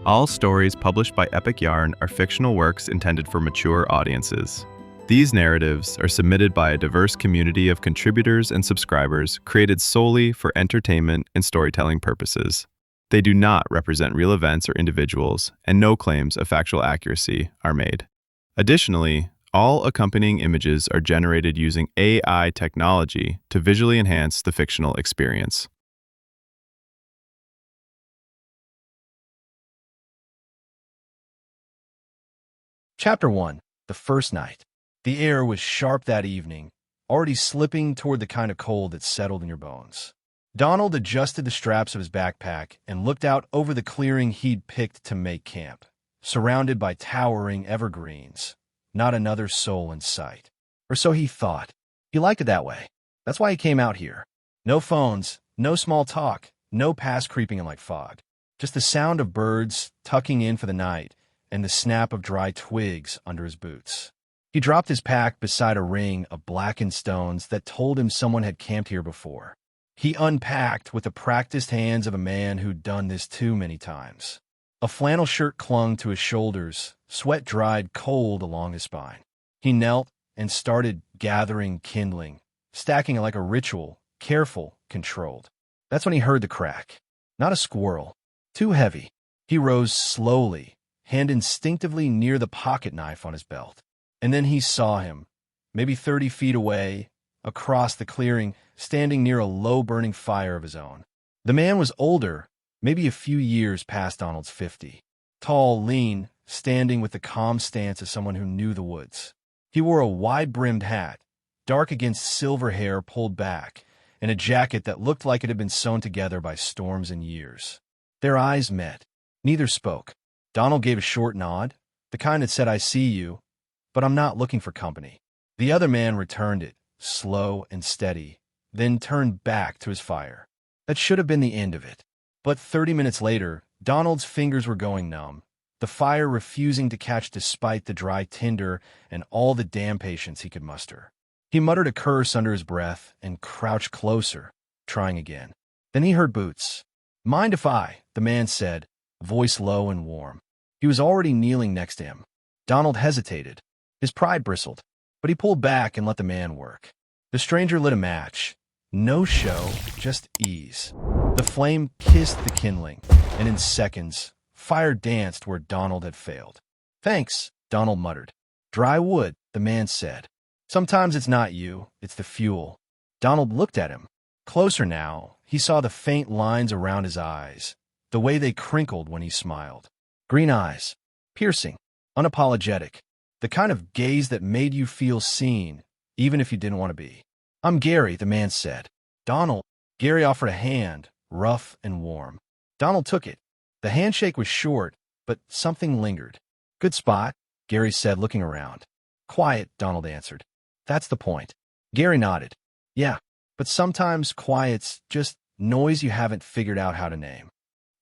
All stories published by Epic Yarn are fictional works intended for mature audiences. These narratives are submitted by a diverse community of contributors and subscribers created solely for entertainment and storytelling purposes. They do not represent real events or individuals, and no claims of factual accuracy are made. Additionally, all accompanying images are generated using AI technology to visually enhance the fictional experience. Chapter 1. The First Night. The air was sharp that evening, already slipping toward the kind of cold that settled in your bones. Donald adjusted the straps of his backpack and looked out over the clearing he'd picked to make camp, surrounded by towering evergreens. Not another soul in sight. Or so he thought. He liked it that way. That's why he came out here. No phones, no small talk, no past creeping in like fog. Just the sound of birds tucking in for the night and the snap of dry twigs under his boots. He dropped his pack beside a ring of blackened stones that told him someone had camped here before. He unpacked with the practiced hands of a man who'd done this too many times. A flannel shirt clung to his shoulders, sweat dried cold along his spine. He knelt and started gathering kindling, stacking it like a ritual, careful, controlled. That's when he heard the crack. Not a squirrel. Too heavy. He rose slowly, hand instinctively near the pocket knife on his belt. And then he saw him, maybe 30 feet away, across the clearing, standing near a low-burning fire of his own. The man was older, maybe a few years past Donald's 50. Tall, lean, standing with the calm stance of someone who knew the woods. He wore a wide-brimmed hat, dark against silver hair pulled back, and a jacket that looked like it had been sewn together by storms and years. Their eyes met. Neither spoke. Donald gave a short nod, the kind that said, "I see you, but I'm not looking for company." The other man returned it, slow and steady, then turned back to his fire. That should have been the end of it. But 30 minutes later, Donald's fingers were going numb, the fire refusing to catch despite the dry tinder and all the damn patience he could muster. He muttered a curse under his breath and crouched closer, trying again. Then he heard boots. "Mind if I?" the man said, voice low and warm. He was already kneeling next to him. Donald hesitated. His pride bristled, but he pulled back and let the man work. The stranger lit a match. No show, just ease. The flame kissed the kindling, and in seconds, fire danced where Donald had failed. "Thanks," Donald muttered. "Dry wood," the man said. "Sometimes it's not you, it's the fuel." Donald looked at him. Closer now, he saw the faint lines around his eyes, the way they crinkled when he smiled. Green eyes, piercing, unapologetic, the kind of gaze that made you feel seen, even if you didn't want to be. "I'm Gary," the man said. "Donald." Gary offered a hand, rough and warm. Donald took it. The handshake was short, but something lingered. "Good spot," Gary said, looking around. "Quiet," Donald answered. "That's the point." Gary nodded. "Yeah, but sometimes quiet's just noise you haven't figured out how to name."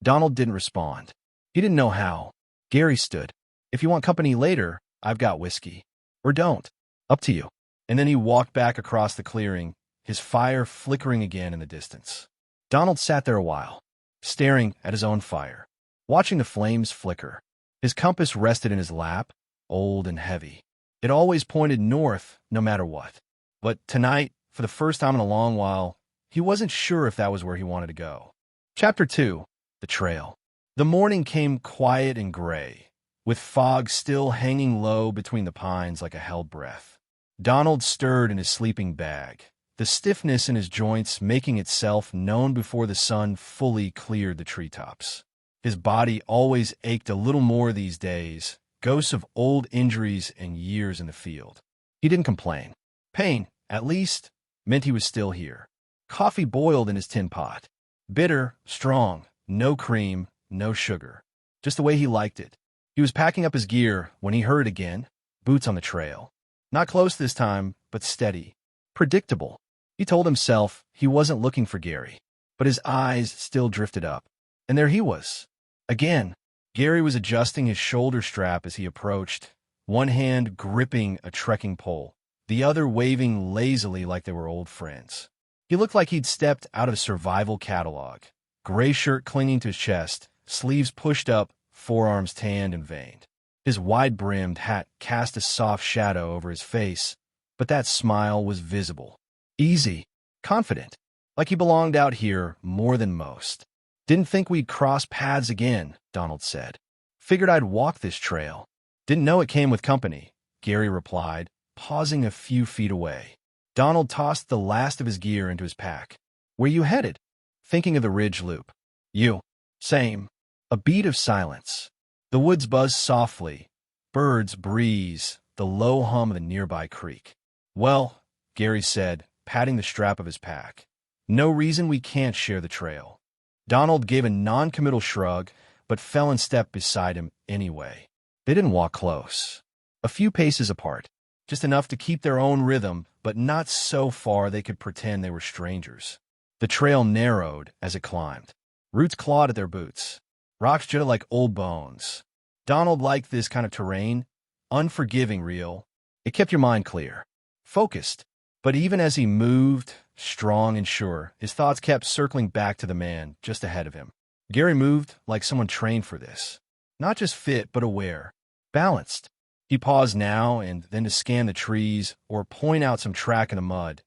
Donald didn't respond. He didn't know how. Gary stood. "If you want company later, I've got whiskey. Or don't. Up to you." And then he walked back across the clearing, his fire flickering again in the distance. Donald sat there a while, staring at his own fire, watching the flames flicker. His compass rested in his lap, old and heavy. It always pointed north, no matter what. But tonight, for the first time in a long while, he wasn't sure if that was where he wanted to go. Chapter 2. The Trail. The morning came quiet and gray, with fog still hanging low between the pines like a held breath. Donald stirred in his sleeping bag, the stiffness in his joints making itself known before the sun fully cleared the treetops. His body always ached a little more these days, ghosts of old injuries and years in the field. He didn't complain. Pain, at least, meant he was still here. Coffee boiled in his tin pot. Bitter, strong, no cream, no sugar. Just the way he liked it. He was packing up his gear when he heard again, boots on the trail. Not close this time, but steady. Predictable. He told himself he wasn't looking for Gary, but his eyes still drifted up. And there he was. Again, Gary was adjusting his shoulder strap as he approached, one hand gripping a trekking pole, the other waving lazily like they were old friends. He looked like he'd stepped out of a survival catalog. Gray shirt clinging to his chest, sleeves pushed up, forearms tanned and veined. His wide-brimmed hat cast a soft shadow over his face, but that smile was visible. Easy, confident, like he belonged out here more than most. Didn't think we'd cross paths again, Donald said. Figured I'd walk this trail. Didn't know it came with company, Gary replied, pausing a few feet away. Donald tossed the last of his gear into his pack. Where you headed? Thinking of the ridge loop. You. Same. A beat of silence. The woods buzz softly. Birds breeze, the low hum of the nearby creek. Well, Gary said, patting the strap of his pack. No reason we can't share the trail. Donald gave a non-committal shrug, but fell in step beside him anyway. They didn't walk close. A few paces apart, just enough to keep their own rhythm, but not so far they could pretend they were strangers. The trail narrowed as it climbed. Roots clawed at their boots. Rocks jutted like old bones. Donald liked this kind of terrain. Unforgiving, real. It kept your mind clear. Focused. But even as he moved, strong and sure, his thoughts kept circling back to the man just ahead of him. Gary moved like someone trained for this. Not just fit, but aware. Balanced. He paused now and then to scan the trees or point out some track in the mud.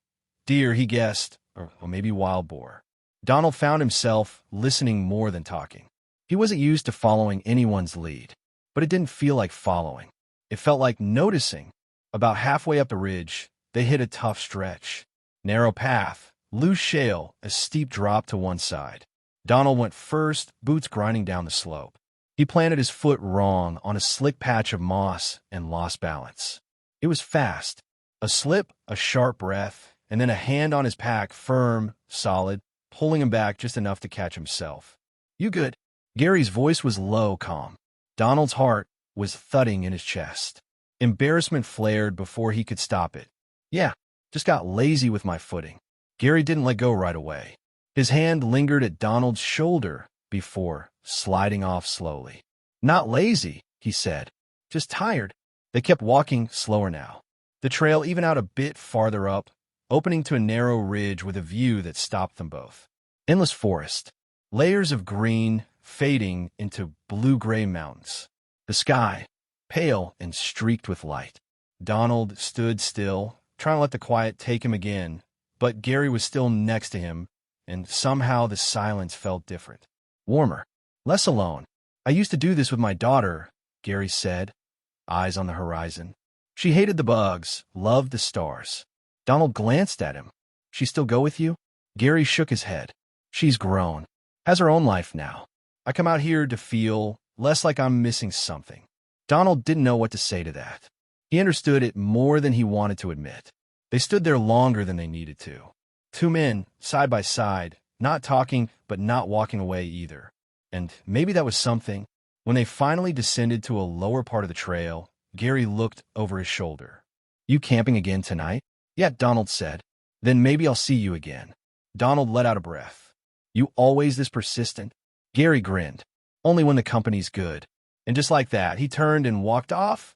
Deer, he guessed, or maybe wild boar. Donald found himself listening more than talking. He wasn't used to following anyone's lead, but it didn't feel like following. It felt like noticing. About halfway up the ridge, they hit a tough stretch. Narrow path, loose shale, a steep drop to one side. Donald went first, boots grinding down the slope. He planted his foot wrong on a slick patch of moss and lost balance. It was fast. A slip, a sharp breath, and then a hand on his pack, firm, solid, pulling him back just enough to catch himself. You good? Gary's voice was low, calm. Donald's heart was thudding in his chest. Embarrassment flared before he could stop it. Yeah, just got lazy with my footing. Gary didn't let go right away. His hand lingered at Donald's shoulder before sliding off slowly. Not lazy, he said. Just tired. They kept walking slower now. The trail even out a bit farther up, opening to a narrow ridge with a view that stopped them both. Endless forest. Layers of green fading into blue-gray mountains. The sky, pale and streaked with light. Donald stood still, trying to let the quiet take him again, but Gary was still next to him, and somehow the silence felt different. Warmer. Less alone. I used to do this with my daughter, Gary said, eyes on the horizon. She hated the bugs, loved the stars. Donald glanced at him. She still go with you? Gary shook his head. She's grown. Has her own life now. I come out here to feel less like I'm missing something. Donald didn't know what to say to that. He understood it more than he wanted to admit. They stood there longer than they needed to. Two men, side by side, not talking but not walking away either. And maybe that was something. When they finally descended to a lower part of the trail, Gary looked over his shoulder. You camping again tonight? Yeah, Donald said. Then maybe I'll see you again. Donald let out a breath. You always this persistent? Gary grinned. Only when the company's good. And just like that, he turned and walked off.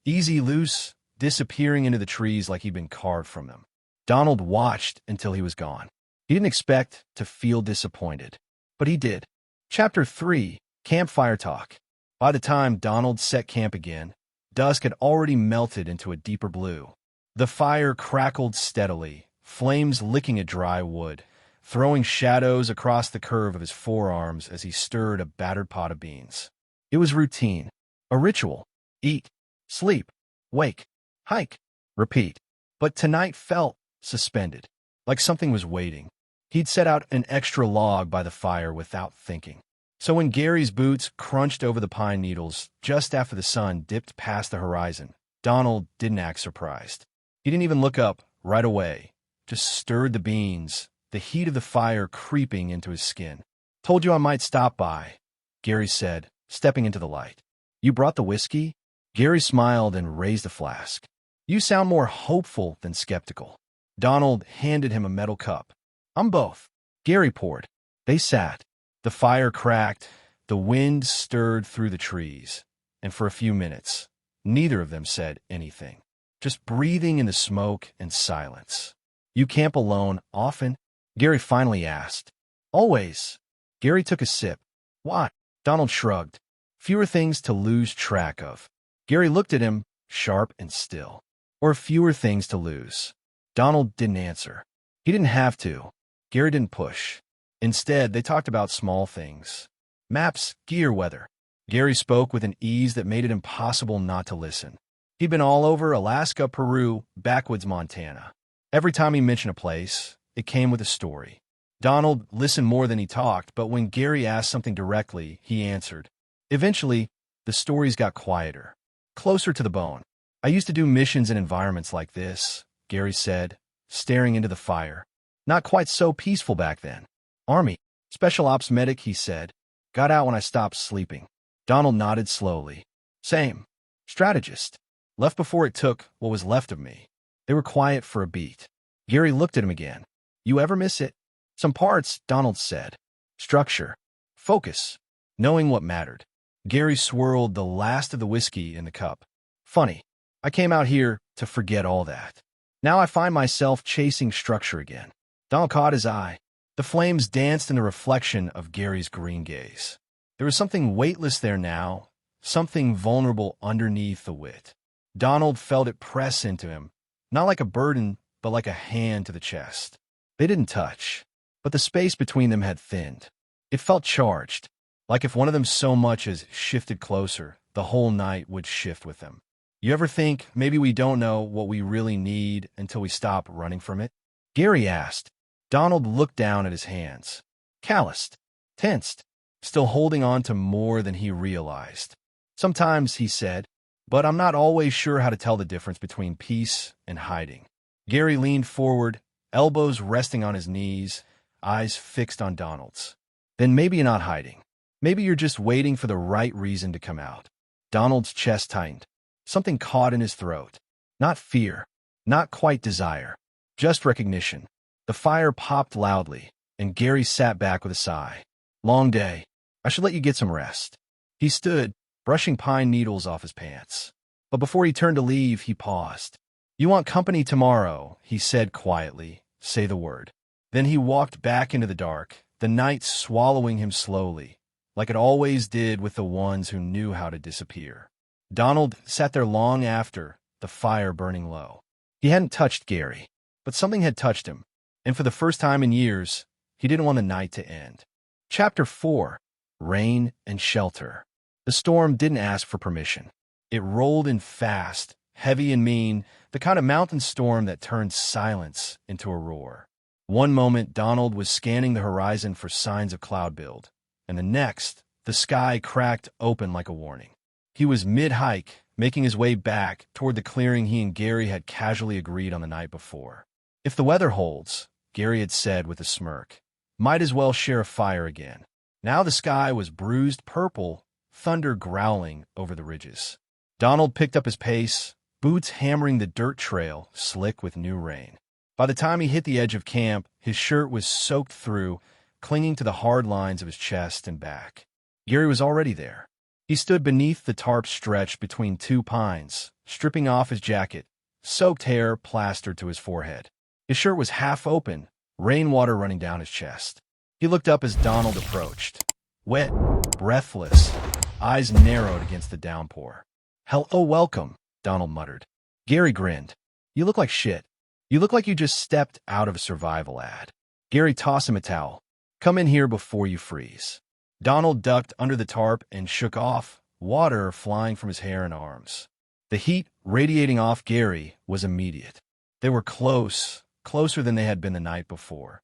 Easy, loose, disappearing into the trees like he'd been carved from them. Donald watched until he was gone. He didn't expect to feel disappointed, but he did. Chapter 3, Campfire Talk. By the time Donald set camp again, dusk had already melted into a deeper blue. The fire crackled steadily, flames licking at dry wood, throwing shadows across the curve of his forearms as he stirred a battered pot of beans. It was routine, a ritual. Eat, sleep, wake, hike, repeat. But tonight felt suspended, like something was waiting. He'd set out an extra log by the fire without thinking. So when Gary's boots crunched over the pine needles just after the sun dipped past the horizon, Donald didn't act surprised. He didn't even look up right away, just stirred the beans, the heat of the fire creeping into his skin. Told you I might stop by, Gary said, stepping into the light. You brought the whiskey? Gary smiled and raised a flask. You sound more hopeful than skeptical. Donald handed him a metal cup. I'm both. Gary poured. They sat. The fire cracked, the wind stirred through the trees, and for a few minutes, neither of them said anything, just breathing in the smoke and silence. You camp alone often? Gary finally asked. Always. Gary took a sip. Why? Donald shrugged. Fewer things to lose track of. Gary looked at him, sharp and still. Or fewer things to lose. Donald didn't answer. He didn't have to. Gary didn't push. Instead, they talked about small things. Maps, gear, weather. Gary spoke with an ease that made it impossible not to listen. He'd been all over Alaska, Peru, backwoods Montana. Every time he mentioned a place, it came with a story. Donald listened more than he talked, but when Gary asked something directly, he answered. Eventually, the stories got quieter, closer to the bone. I used to do missions in environments like this, Gary said, staring into the fire. Not quite so peaceful back then. Army, special ops medic, he said. Got out when I stopped sleeping. Donald nodded slowly. Same. Strategist. Left before it took what was left of me. They were quiet for a beat. Gary looked at him again. You ever miss it? Some parts, Donald said. Structure. Focus. Knowing what mattered. Gary swirled the last of the whiskey in the cup. Funny. I came out here to forget all that. Now I find myself chasing structure again. Donald caught his eye. The flames danced in the reflection of Gary's green gaze. There was something weightless there now, something vulnerable underneath the wit. Donald felt it press into him, not like a burden, but like a hand to the chest. They didn't touch, but the space between them had thinned. It felt charged, like if one of them so much as shifted closer, the whole night would shift with them. You ever think maybe we don't know what we really need until we stop running from it? Gary asked. Donald looked down at his hands. Calloused, tensed, still holding on to more than he realized. Sometimes, he said, but I'm not always sure how to tell the difference between peace and hiding. Gary leaned forward, elbows resting on his knees, eyes fixed on Donald's. Then maybe you're not hiding. Maybe you're just waiting for the right reason to come out. Donald's chest tightened. Something caught in his throat. Not fear, not quite desire, just recognition. The fire popped loudly, and Gary sat back with a sigh. Long day. I should let you get some rest. He stood, brushing pine needles off his pants. But before he turned to leave, he paused. You want company tomorrow, he said quietly. Say the word. Then he walked back into the dark, the night swallowing him slowly, like it always did with the ones who knew how to disappear. Donald sat there long after, the fire burning low. He hadn't touched Gary, but something had touched him, and for the first time in years, he didn't want the night to end. Chapter 4. Rain and Shelter. The storm didn't ask for permission. It rolled in fast, heavy and mean, the kind of mountain storm that turns silence into a roar. One moment, Donald was scanning the horizon for signs of cloud build, and the next, the sky cracked open like a warning. He was mid-hike, making his way back toward the clearing he and Gary had casually agreed on the night before. If the weather holds, Gary had said with a smirk, might as well share a fire again. Now the sky was bruised purple, thunder growling over the ridges. Donald picked up his pace, boots hammering the dirt trail, slick with new rain. By the time he hit the edge of camp, his shirt was soaked through, clinging to the hard lines of his chest and back. Gary was already there. He stood beneath the tarp stretched between two pines, stripping off his jacket, soaked hair plastered to his forehead. His shirt was half open, rainwater running down his chest. He looked up as Donald approached. Wet, breathless, eyes narrowed against the downpour. Hello, welcome, Donald muttered. Gary grinned. You look like shit. You look like you just stepped out of a survival ad. Gary tossed him a towel. Come in here before you freeze. Donald ducked under the tarp and shook off, water flying from his hair and arms. The heat radiating off Gary was immediate. They were close, closer than they had been the night before,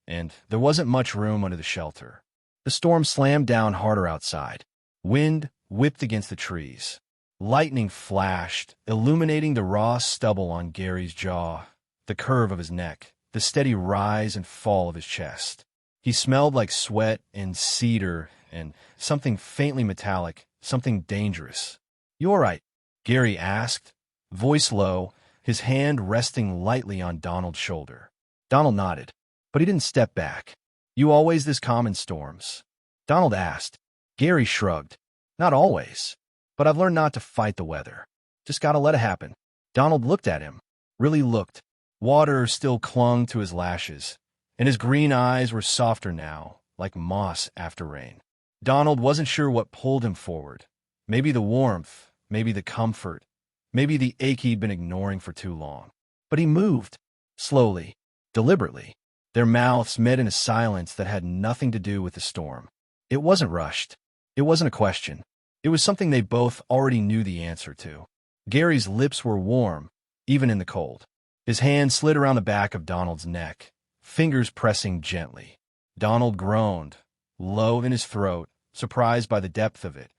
and there wasn't much room under the shelter. The storm slammed down harder outside. Wind whipped against the trees. Lightning flashed, illuminating the raw stubble on Gary's jaw, the curve of his neck, the steady rise and fall of his chest. He smelled like sweat and cedar and something faintly metallic, something dangerous. You all right? Gary asked, voice low, his hand resting lightly on Donald's shoulder. Donald nodded, but he didn't step back. You always this calm in storms? Donald asked. Gary shrugged. Not always, but I've learned not to fight the weather. Just gotta let it happen. Donald looked at him, really looked. Water still clung to his lashes, and his green eyes were softer now, like moss after rain. Donald wasn't sure what pulled him forward. Maybe the warmth, maybe the comfort, maybe the ache he'd been ignoring for too long. But he moved, slowly, deliberately. Their mouths met in a silence that had nothing to do with the storm. It wasn't rushed. It wasn't a question. It was something they both already knew the answer to. Gary's lips were warm, even in the cold. His hand slid around the back of Donald's neck, fingers pressing gently. Donald groaned, low in his throat, surprised by the depth of it.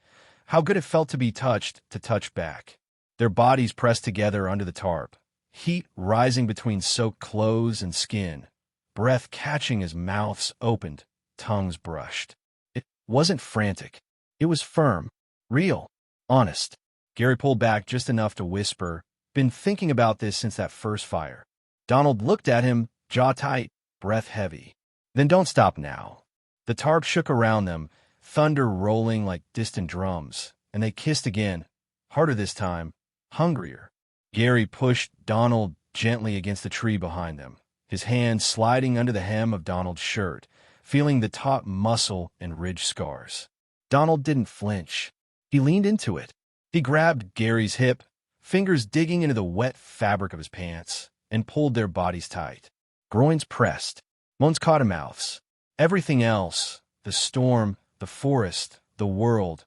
How good it felt to be touched, to touch back. Their bodies pressed together under the tarp, heat rising between soaked clothes and skin, breath catching as mouths opened, tongues brushed. It wasn't frantic. It was firm, real, honest. Gary pulled back just enough to whisper, "Been thinking about this since that first fire." Donald looked at him, jaw tight, breath heavy. "Then don't stop now." The tarp shook around them, thunder rolling like distant drums, and they kissed again, harder this time, hungrier. Gary pushed Donald gently against the tree behind them, his hand sliding under the hem of Donald's shirt, feeling the taut muscle and ridge scars. Donald didn't flinch. He leaned into it. He grabbed Gary's hip, fingers digging into the wet fabric of his pants, and pulled their bodies tight. Groins pressed, moans caught in mouths. Everything else, the storm, the forest, the world,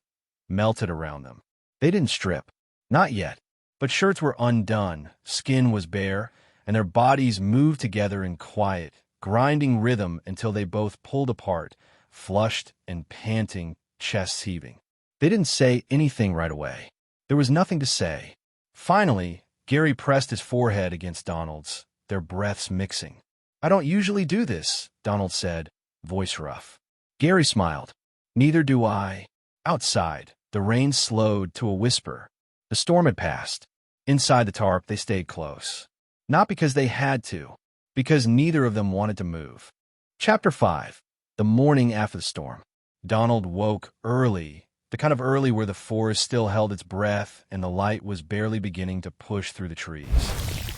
melted around them. They didn't strip. Not yet. But shirts were undone, skin was bare, and their bodies moved together in quiet, grinding rhythm until they both pulled apart, flushed and panting, chests heaving. They didn't say anything right away. There was nothing to say. Finally, Gary pressed his forehead against Donald's, their breaths mixing. "I don't usually do this," Donald said, voice rough. Gary smiled. "Neither do I." Outside, the rain slowed to a whisper. The storm had passed. Inside the tarp, they stayed close. Not because they had to, because neither of them wanted to move. Chapter 5. The morning after the storm. Donald woke early, the kind of early where the forest still held its breath and the light was barely beginning to push through the trees.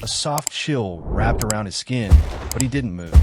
A soft chill wrapped around his skin, but he didn't move.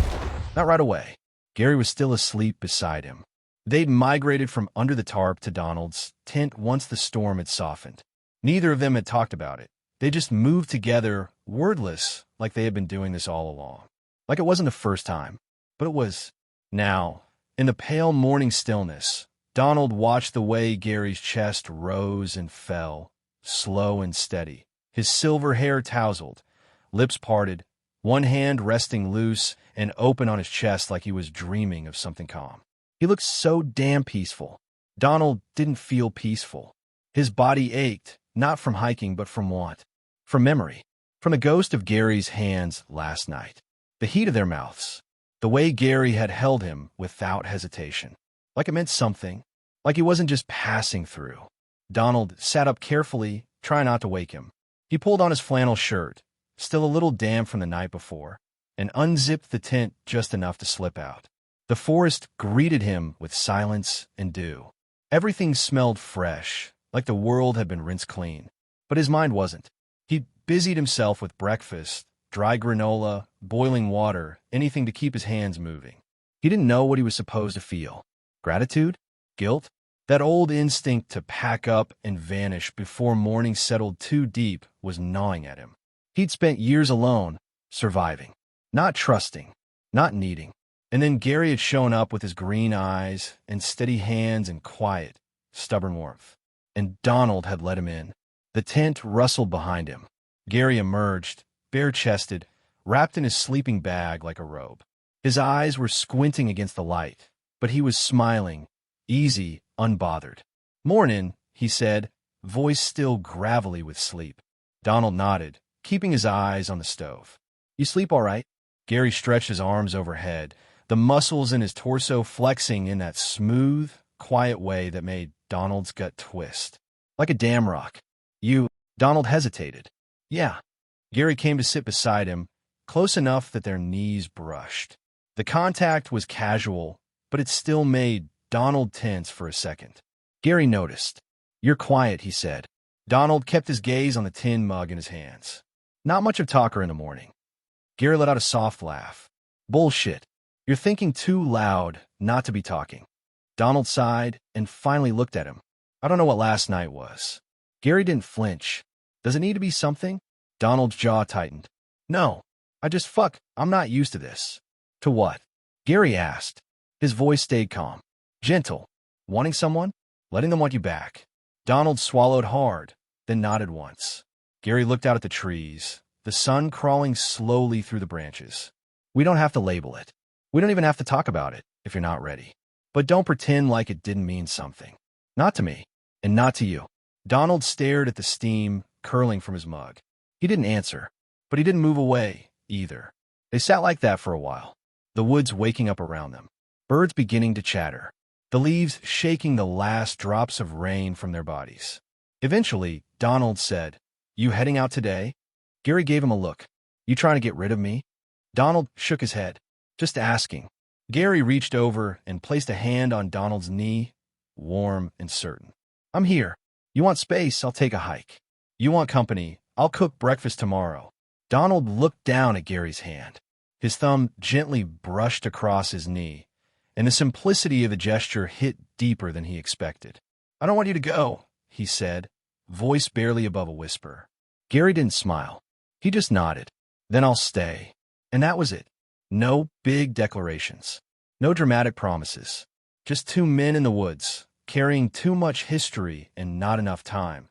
Not right away. Gary was still asleep beside him. They'd migrated from under the tarp to Donald's tent once the storm had softened. Neither of them had talked about it. They just moved together, wordless, like they had been doing this all along. Like it wasn't the first time, but it was. Now, in the pale morning stillness, Donald watched the way Gary's chest rose and fell, slow and steady, his silver hair tousled, lips parted, one hand resting loose and open on his chest like he was dreaming of something calm. He looked so damn peaceful. Donald didn't feel peaceful. His body ached, not from hiking but from want, from memory, from the ghost of Gary's hands last night, the heat of their mouths, the way Gary had held him without hesitation, like it meant something, like he wasn't just passing through. Donald sat up carefully, trying not to wake him. He pulled on his flannel shirt, still a little damp from the night before, and unzipped the tent just enough to slip out. The forest greeted him with silence and dew. Everything smelled fresh, like the world had been rinsed clean. But his mind wasn't. He busied himself with breakfast, dry granola, boiling water, anything to keep his hands moving. He didn't know what he was supposed to feel. Gratitude? Guilt? That old instinct to pack up and vanish before morning settled too deep was gnawing at him. He'd spent years alone, surviving, not trusting, not needing. And then Gary had shown up with his green eyes and steady hands and quiet, stubborn warmth. And Donald had let him in. The tent rustled behind him. Gary emerged, bare-chested, wrapped in his sleeping bag like a robe. His eyes were squinting against the light, but he was smiling, easy, unbothered. "Mornin'," he said, voice still gravelly with sleep. Donald nodded, keeping his eyes on the stove. "You sleep all right?" Gary stretched his arms overhead, the muscles in his torso flexing in that smooth, quiet way that made Donald's gut twist. "Like a dam rock." "You—" Donald hesitated. "Yeah." Gary came to sit beside him, close enough that their knees brushed. The contact was casual, but it still made Donald tense for a second. Gary noticed. "You're quiet," he said. Donald kept his gaze on the tin mug in his hands. "Not much of talker in the morning." Gary let out a soft laugh. "Bullshit. You're thinking too loud not to be talking." Donald sighed and finally looked at him. I don't know what last night was. Gary didn't flinch. Does it need to be something? Donald's jaw tightened. No, I'm not used to this. To what? Gary asked. His voice stayed calm. Gentle. Wanting someone? Letting them want you back. Donald swallowed hard, then nodded once. Gary looked out at the trees, the sun crawling slowly through the branches. We don't have to label it. We don't even have to talk about it if you're not ready. But don't pretend like it didn't mean something. Not to me, and not to you. Donald stared at the steam curling from his mug. He didn't answer, but he didn't move away either. They sat like that for a while, the woods waking up around them, birds beginning to chatter, the leaves shaking the last drops of rain from their bodies. Eventually, Donald said, You heading out today? Gary gave him a look. You trying to get rid of me? Donald shook his head. Just asking. Gary reached over and placed a hand on Donald's knee, warm and certain. I'm here. You want space? I'll take a hike. You want company? I'll cook breakfast tomorrow. Donald looked down at Gary's hand. His thumb gently brushed across his knee, and the simplicity of the gesture hit deeper than he expected. I don't want you to go, he said, voice barely above a whisper. Gary didn't smile. He just nodded. Then I'll stay. And that was it. No big declarations. No dramatic promises. Just two men in the woods, carrying too much history and not enough time.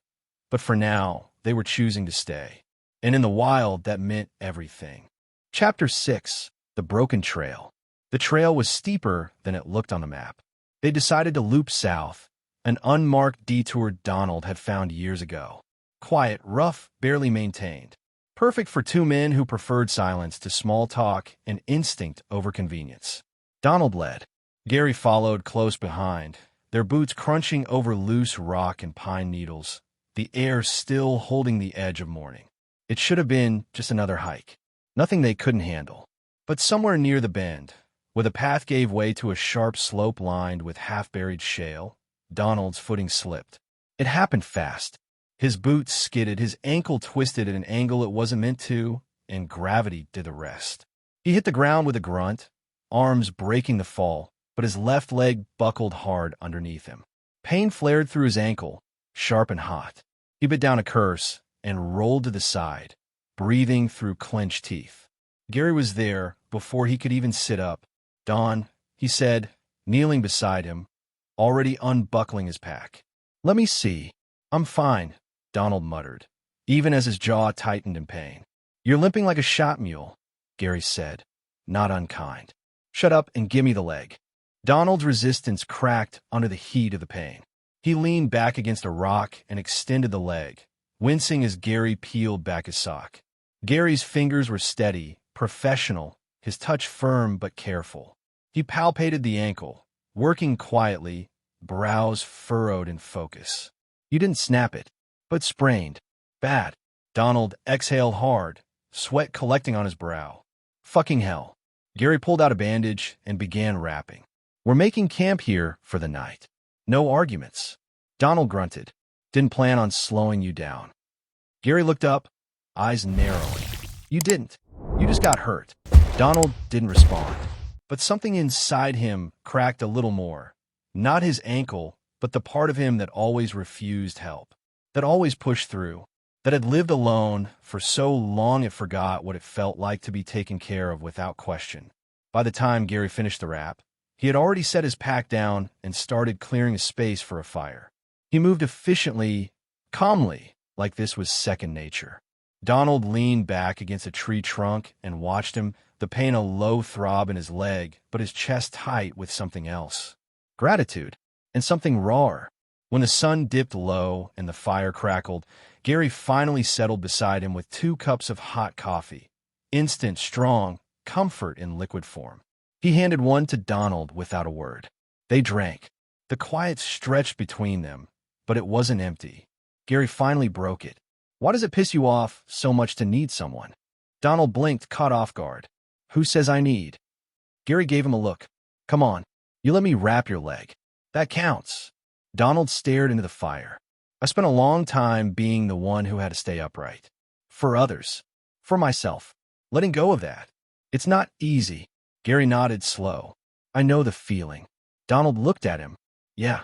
But for now, they were choosing to stay. And in the wild, that meant everything. Chapter 6. The Broken Trail. The trail was steeper than it looked on the map. They decided to loop south, an unmarked detour Donald had found years ago. Quiet, rough, barely maintained. Perfect for two men who preferred silence to small talk and instinct over convenience. Donald led. Gary followed close behind, their boots crunching over loose rock and pine needles, the air still holding the edge of morning. It should have been just another hike. Nothing they couldn't handle. But somewhere near the bend, where the path gave way to a sharp slope lined with half-buried shale, Donald's footing slipped. It happened fast. His boots skidded, his ankle twisted at an angle it wasn't meant to, and gravity did the rest. He hit the ground with a grunt, arms breaking the fall, but his left leg buckled hard underneath him. Pain flared through his ankle, sharp and hot. He bit down a curse and rolled to the side, breathing through clenched teeth. Gary was there before he could even sit up. Don, he said, kneeling beside him, already unbuckling his pack. Let me see. I'm fine, Donald muttered, even as his jaw tightened in pain. You're limping like a shot mule, Gary said, not unkind. Shut up and give me the leg. Donald's resistance cracked under the heat of the pain. He leaned back against a rock and extended the leg, wincing as Gary peeled back his sock. Gary's fingers were steady, professional, his touch firm but careful. He palpated the ankle, working quietly, brows furrowed in focus. You didn't snap it, but sprained. Bad. Donald exhaled hard, sweat collecting on his brow. Fucking hell. Gary pulled out a bandage and began wrapping. We're making camp here for the night. No arguments. Donald grunted. Didn't plan on slowing you down. Gary looked up, eyes narrowing. You didn't. You just got hurt. Donald didn't respond. But something inside him cracked a little more. Not his ankle, but the part of him that always refused help, that always pushed through, that had lived alone for so long it forgot what it felt like to be taken care of without question. By the time Gary finished the wrap, he had already set his pack down and started clearing a space for a fire. He moved efficiently, calmly, like this was second nature. Donald leaned back against a tree trunk and watched him, the pain a low throb in his leg, but his chest tight with something else. Gratitude, and something rawer. When the sun dipped low and the fire crackled, Gary finally settled beside him with 2 cups of hot coffee. Instant, strong, comfort in liquid form. He handed one to Donald without a word. They drank. The quiet stretched between them, but it wasn't empty. Gary finally broke it. Why does it piss you off so much to need someone? Donald blinked, caught off guard. Who says I need? Gary gave him a look. Come on, you let me wrap your leg. That counts. Donald stared into the fire. I spent a long time being the one who had to stay upright. For others. For myself. Letting go of that. It's not easy. Gary nodded slow. I know the feeling. Donald looked at him. Yeah,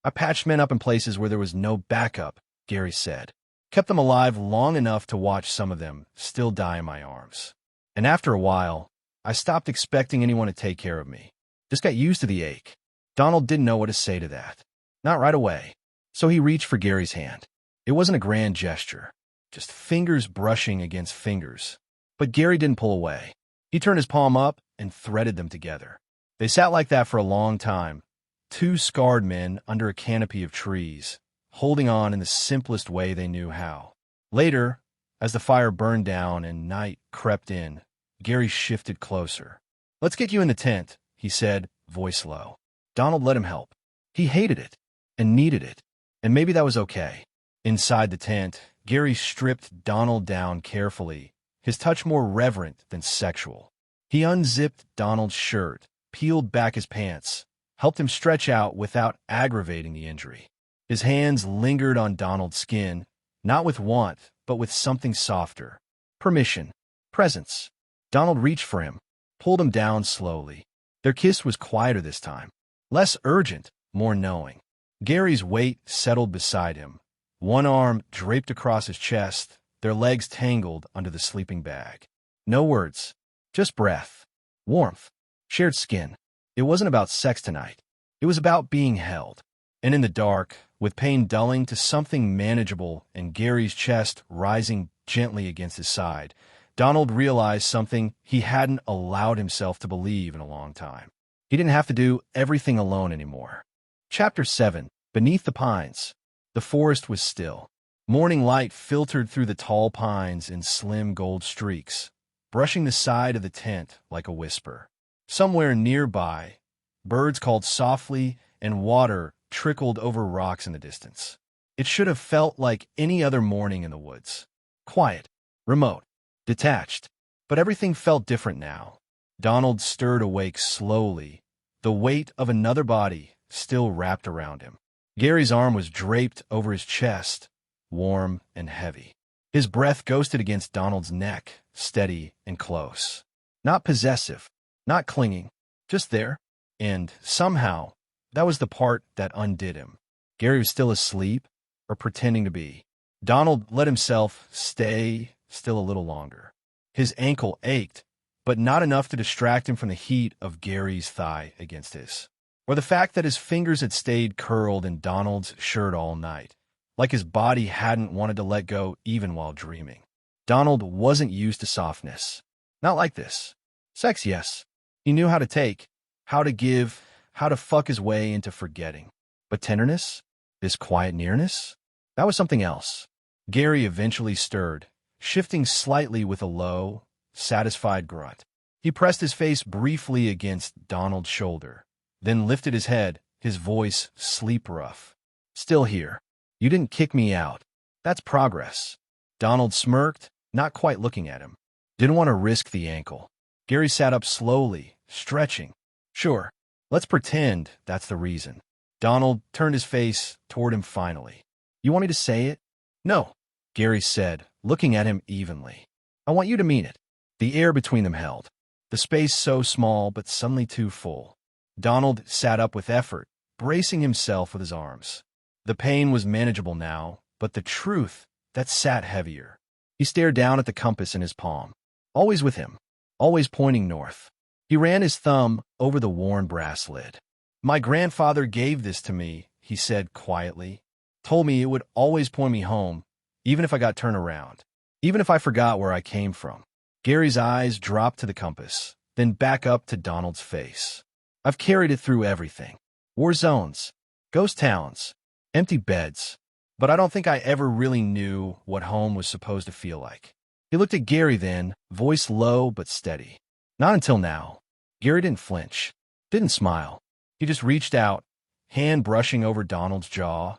I patched men up in places where there was no backup, Gary said. Kept them alive long enough to watch some of them still die in my arms. And after a while, I stopped expecting anyone to take care of me. Just got used to the ache. Donald didn't know what to say to that. Not right away. So he reached for Gary's hand. It wasn't a grand gesture, just fingers brushing against fingers. But Gary didn't pull away. He turned his palm up and threaded them together. They sat like that for a long time, two scarred men under a canopy of trees, holding on in the simplest way they knew how. Later, as the fire burned down and night crept in, Gary shifted closer. "Let's get you in the tent," he said, voice low. Donald let him help. He hated it and needed it, and maybe that was okay. Inside the tent, Gary stripped Donald down carefully, his touch more reverent than sexual. He unzipped Donald's shirt, peeled back his pants, helped him stretch out without aggravating the injury. His hands lingered on Donald's skin, not with want, but with something softer. Permission. Presence. Donald reached for him, pulled him down slowly. Their kiss was quieter this time. Less urgent, more knowing. Gary's weight settled beside him. One arm draped across his chest, their legs tangled under the sleeping bag. No words. Just breath. Warmth. Shared skin. It wasn't about sex tonight. It was about being held. And in the dark, with pain dulling to something manageable and Gary's chest rising gently against his side, Donald realized something he hadn't allowed himself to believe in a long time. He didn't have to do everything alone anymore. Chapter 7. Beneath the Pines. The forest was still. Morning light filtered through the tall pines in slim gold streaks, brushing the side of the tent like a whisper. Somewhere nearby, birds called softly and water trickled over rocks in the distance. It should have felt like any other morning in the woods. Quiet, remote, detached. But everything felt different now. Donald stirred awake slowly, the weight of another body still wrapped around him. Gary's arm was draped over his chest, warm and heavy. His breath ghosted against Donald's neck, steady and close. Not possessive, not clinging, just there. And somehow, that was the part that undid him. Gary was still asleep, or pretending to be. Donald let himself stay still a little longer. His ankle ached, but not enough to distract him from the heat of Gary's thigh against his, or the fact that his fingers had stayed curled in Donald's shirt all night, like his body hadn't wanted to let go even while dreaming. Donald wasn't used to softness. Not like this. Sex, yes. He knew how to take, how to give, how to fuck his way into forgetting. But tenderness? This quiet nearness? That was something else. Gary eventually stirred, shifting slightly with a low, satisfied grunt. He pressed his face briefly against Donald's shoulder, then lifted his head, his voice sleep rough. "Still here. You didn't kick me out. That's progress." Donald smirked, not quite looking at him. Didn't want to risk the ankle. Gary sat up slowly, stretching. "Sure. Let's pretend that's the reason." Donald turned his face toward him finally. "You want me to say it?" "No," Gary said, looking at him evenly. "I want you to mean it." The air between them held, the space so small but suddenly too full. Donald sat up with effort, bracing himself with his arms. The pain was manageable now, but the truth, that sat heavier. He stared down at the compass in his palm. Always with him, always pointing north. He ran his thumb over the worn brass lid. "My grandfather gave this to me," he said quietly. "Told me it would always point me home, even if I got turned around, even if I forgot where I came from." Gary's eyes dropped to the compass, then back up to Donald's face. "I've carried it through everything. War zones, ghost towns, empty beds. But I don't think I ever really knew what home was supposed to feel like." He looked at Gary then, voice low but steady. Not until now. Gary didn't flinch, didn't smile. He just reached out, hand brushing over Donald's jaw,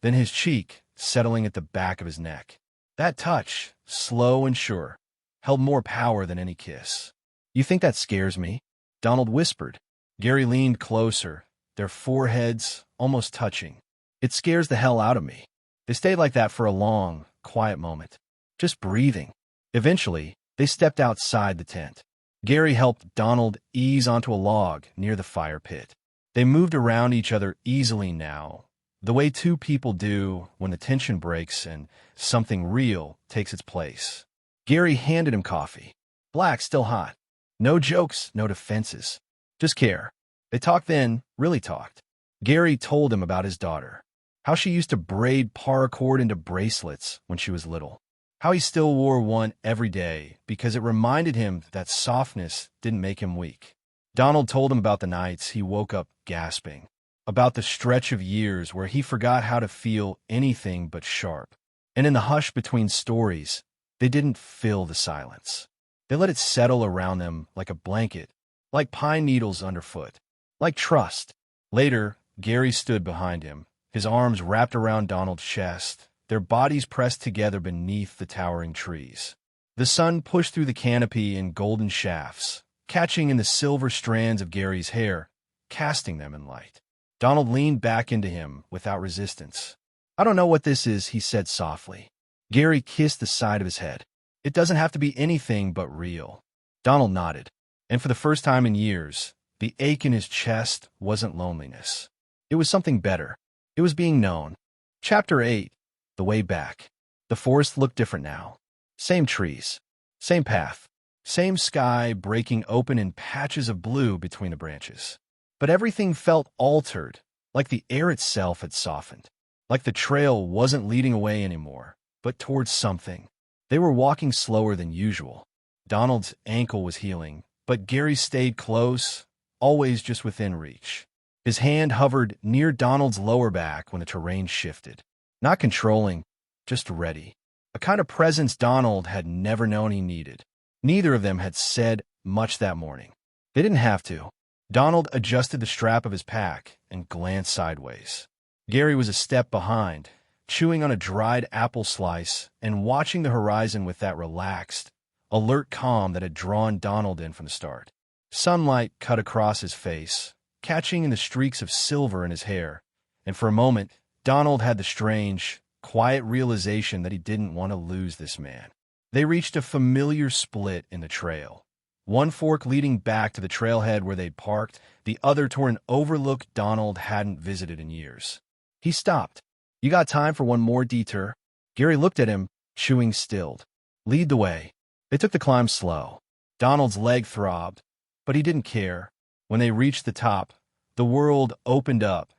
then his cheek settling at the back of his neck. That touch, slow and sure, held more power than any kiss. "You think that scares me?" Donald whispered. Gary leaned closer, their foreheads almost touching. "It scares the hell out of me." They stayed like that for a long, quiet moment, just breathing. Eventually, they stepped outside the tent. Gary helped Donald ease onto a log near the fire pit. They moved around each other easily now, the way two people do when the tension breaks and something real takes its place. Gary handed him coffee. Black, still hot. No jokes, no defenses. Just care. They talked then, really talked. Gary told him about his daughter. How she used to braid paracord into bracelets when she was little. How he still wore one every day because it reminded him that softness didn't make him weak. Donald told him about the nights he woke up gasping, about the stretch of years where he forgot how to feel anything but sharp. And in the hush between stories, they didn't fill the silence. They let it settle around them like a blanket, like pine needles underfoot, like trust. Later, Gary stood behind him, his arms wrapped around Donald's chest, their bodies pressed together beneath the towering trees. The sun pushed through the canopy in golden shafts, catching in the silver strands of Gary's hair, casting them in light. Donald leaned back into him without resistance. I don't know what this is, he said softly. Gary kissed the side of his head. It doesn't have to be anything but real. Donald nodded, and for the first time in years, the ache in his chest wasn't loneliness. It was something better. It was being known. Chapter 8. The Way Back. The forest looked different now. Same trees, same path, same sky breaking open in patches of blue between the branches. But everything felt altered, like the air itself had softened, like the trail wasn't leading away anymore, but towards something. They were walking slower than usual. Donald's ankle was healing, but Gary stayed close, always just within reach. His hand hovered near Donald's lower back when the terrain shifted. Not controlling, just ready. A kind of presence Donald had never known he needed. Neither of them had said much that morning. They didn't have to. Donald adjusted the strap of his pack and glanced sideways. Gary was a step behind, chewing on a dried apple slice and watching the horizon with that relaxed, alert calm that had drawn Donald in from the start. Sunlight cut across his face, catching in the streaks of silver in his hair, and for a moment, Donald had the strange, quiet realization that he didn't want to lose this man. They reached a familiar split in the trail. One fork leading back to the trailhead where they'd parked, the other toward an overlook Donald hadn't visited in years. He stopped. You got time for one more detour? Gary looked at him, chewing stilled. Lead the way. They took the climb slow. Donald's leg throbbed, but he didn't care. When they reached the top, the world opened up,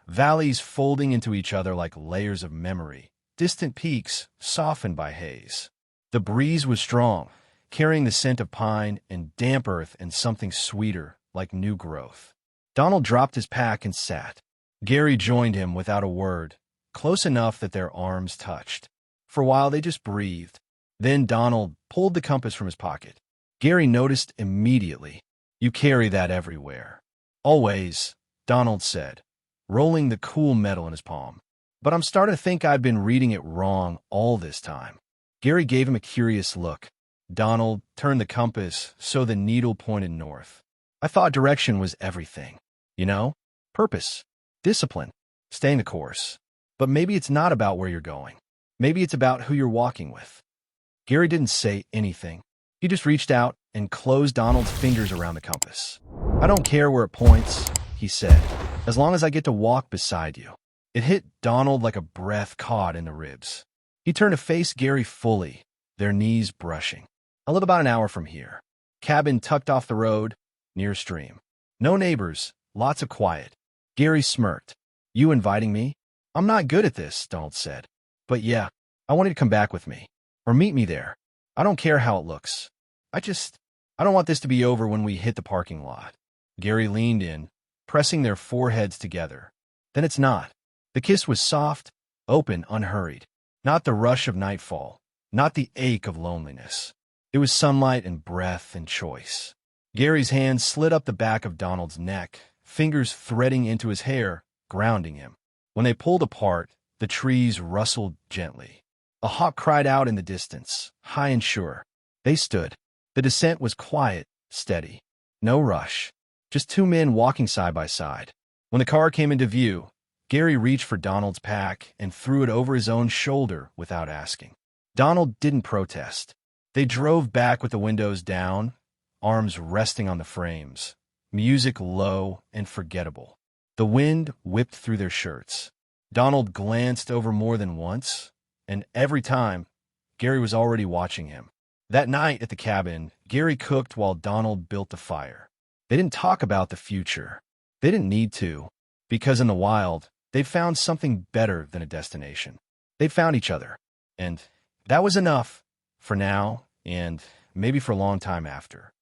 valleys folding into each other like layers of memory, distant peaks softened by haze. The breeze was strong, carrying the scent of pine and damp earth and something sweeter, like new growth. Donald dropped his pack and sat. Gary joined him without a word, close enough that their arms touched. For a while they just breathed. Then Donald pulled the compass from his pocket. Gary noticed immediately. You carry that everywhere. Always, Donald said, rolling the cool metal in his palm. But I'm starting to think I've been reading it wrong all this time. Gary gave him a curious look. Donald turned the compass so the needle pointed north. I thought direction was everything. You know? Purpose. Discipline. Staying the course. But maybe it's not about where you're going. Maybe it's about who you're walking with. Gary didn't say anything. He just reached out and closed Donald's fingers around the compass. I don't care where it points, he said, as long as I get to walk beside you. It hit Donald like a breath caught in the ribs. He turned to face Gary fully, their knees brushing. I live about an hour from here. Cabin tucked off the road, near a stream. No neighbors, lots of quiet. Gary smirked. You inviting me? I'm not good at this, Donald said. But yeah, I want you to come back with me. Or meet me there. I don't care how it looks. I don't want this to be over when we hit the parking lot. Gary leaned in, pressing their foreheads together. Then it's not. The kiss was soft, open, unhurried. Not the rush of nightfall. Not the ache of loneliness. It was sunlight and breath and choice. Gary's hand slid up the back of Donald's neck, fingers threading into his hair, grounding him. When they pulled apart, the trees rustled gently. A hawk cried out in the distance, high and sure. They stood. The descent was quiet, steady. No rush. Just two men walking side by side. When the car came into view, Gary reached for Donald's pack and threw it over his own shoulder without asking. Donald didn't protest. They drove back with the windows down, arms resting on the frames, music low and forgettable. The wind whipped through their shirts. Donald glanced over more than once, and every time, Gary was already watching him. That night at the cabin, Gary cooked while Donald built the fire. They didn't talk about the future. They didn't need to, because in the wild, they found something better than a destination. They found each other, and that was enough for now and maybe for a long time after.